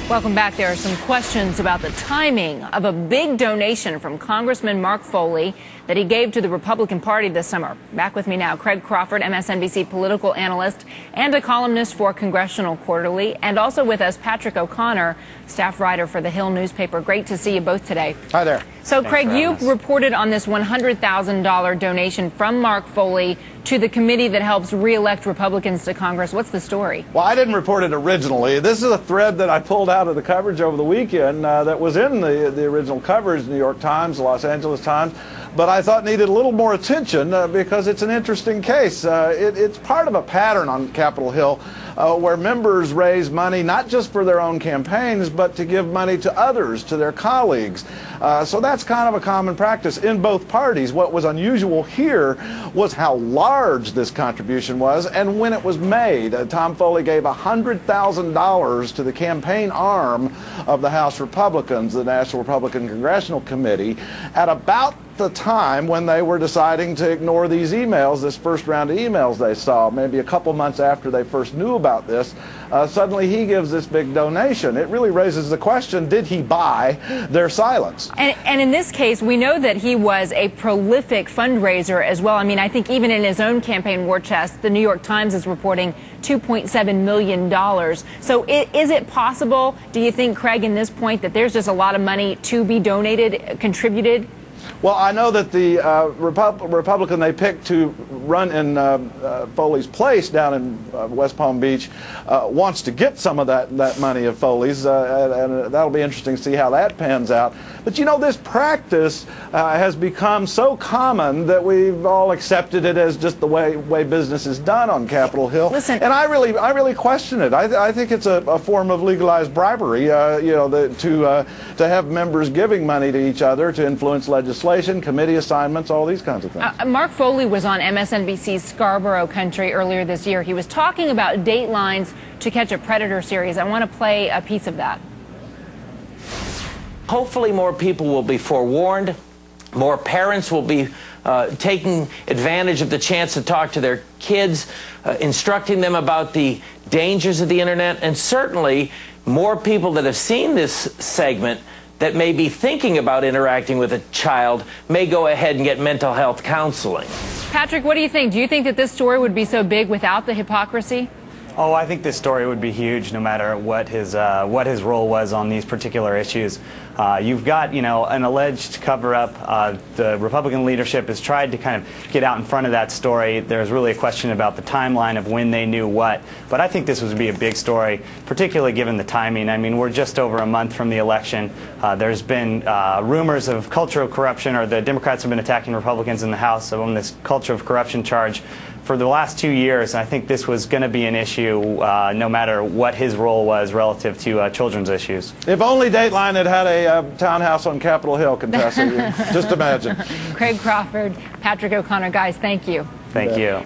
Welcome back. There are some questions about the timing of a big donation from Congressman Mark Foley that he gave to the Republican Party this summer. Back with me now, Craig Crawford, MSNBC political analyst and a columnist for Congressional Quarterly, and also with us, Patrick O'Connor, staff writer for The Hill newspaper. Great to see you both today. Hi there. So, Craig, you reported on this $100,000 donation from Mark Foley to the committee that helps re-elect Republicans to Congress. What's the story? Well, I didn't report it originally. This is a thread that I pulled out of the coverage over the weekend that was in the original coverage, New York Times, Los Angeles Times, but I thought needed a little more attention because it's an interesting case. It's part of a pattern on Capitol Hill where members raise money not just for their own campaigns, but to give money to others, to their colleagues. So that's kind of a common practice in both parties. What was unusual here was how large this contribution was and when it was made. Tom Foley gave $100,000 to the campaign arm of the House Republicans, the National Republican Congressional Committee, at about the time when they were deciding to ignore these emails, this first round of emails they saw, maybe a couple months after they first knew about this. Suddenly he gives this big donation. It really raises the question, did he buy their silence? And in this case, we know that he was a prolific fundraiser as well. I mean, I think even in his own campaign war chest, the New York Times is reporting $2.7 million. So is it possible, do you think, Craig, in this point, that there's just a lot of money to be donated, contributed? Well, I know that the Republican they picked to run in Foley's place down in West Palm Beach wants to get some of that money of Foley's, and that'll be interesting to see how that pans out. But you know, this practice has become so common that we've all accepted it as just the way business is done on Capitol Hill. Listen, and I really question it. I think it's a form of legalized bribery. You know, to have members giving money to each other to influence legislation, committee assignments, all these kinds of things. Mark Foley was on MSNBC's Scarborough Country earlier this year. He was talking about Dateline's To Catch a Predator series. I want to play a piece of that. Hopefully more people will be forewarned. More parents will be taking advantage of the chance to talk to their kids, instructing them about the dangers of the internet, and certainly more people that have seen this segment that may be thinking about interacting with a child may go ahead and get mental health counseling. Patrick, what do you think? Do you think that this story would be so big without the hypocrisy? Oh, I think this story would be huge no matter what his role was on these particular issues. You've got, you know, an alleged cover-up. The Republican leadership has tried to kind of get out in front of that story. There's really a question about the timeline of when they knew what. But I think this would be a big story, particularly given the timing. I mean, we're just over a month from the election. There's been rumors of cultural corruption, or the Democrats have been attacking Republicans in the House on this culture of corruption charge for the last 2 years. I think this was going to be an issue no matter what his role was relative to children's issues. If only Dateline had had a townhouse on Capitol Hill, Contessa. Just imagine. Craig Crawford, Patrick O'Connor, guys, thank you. Thank you.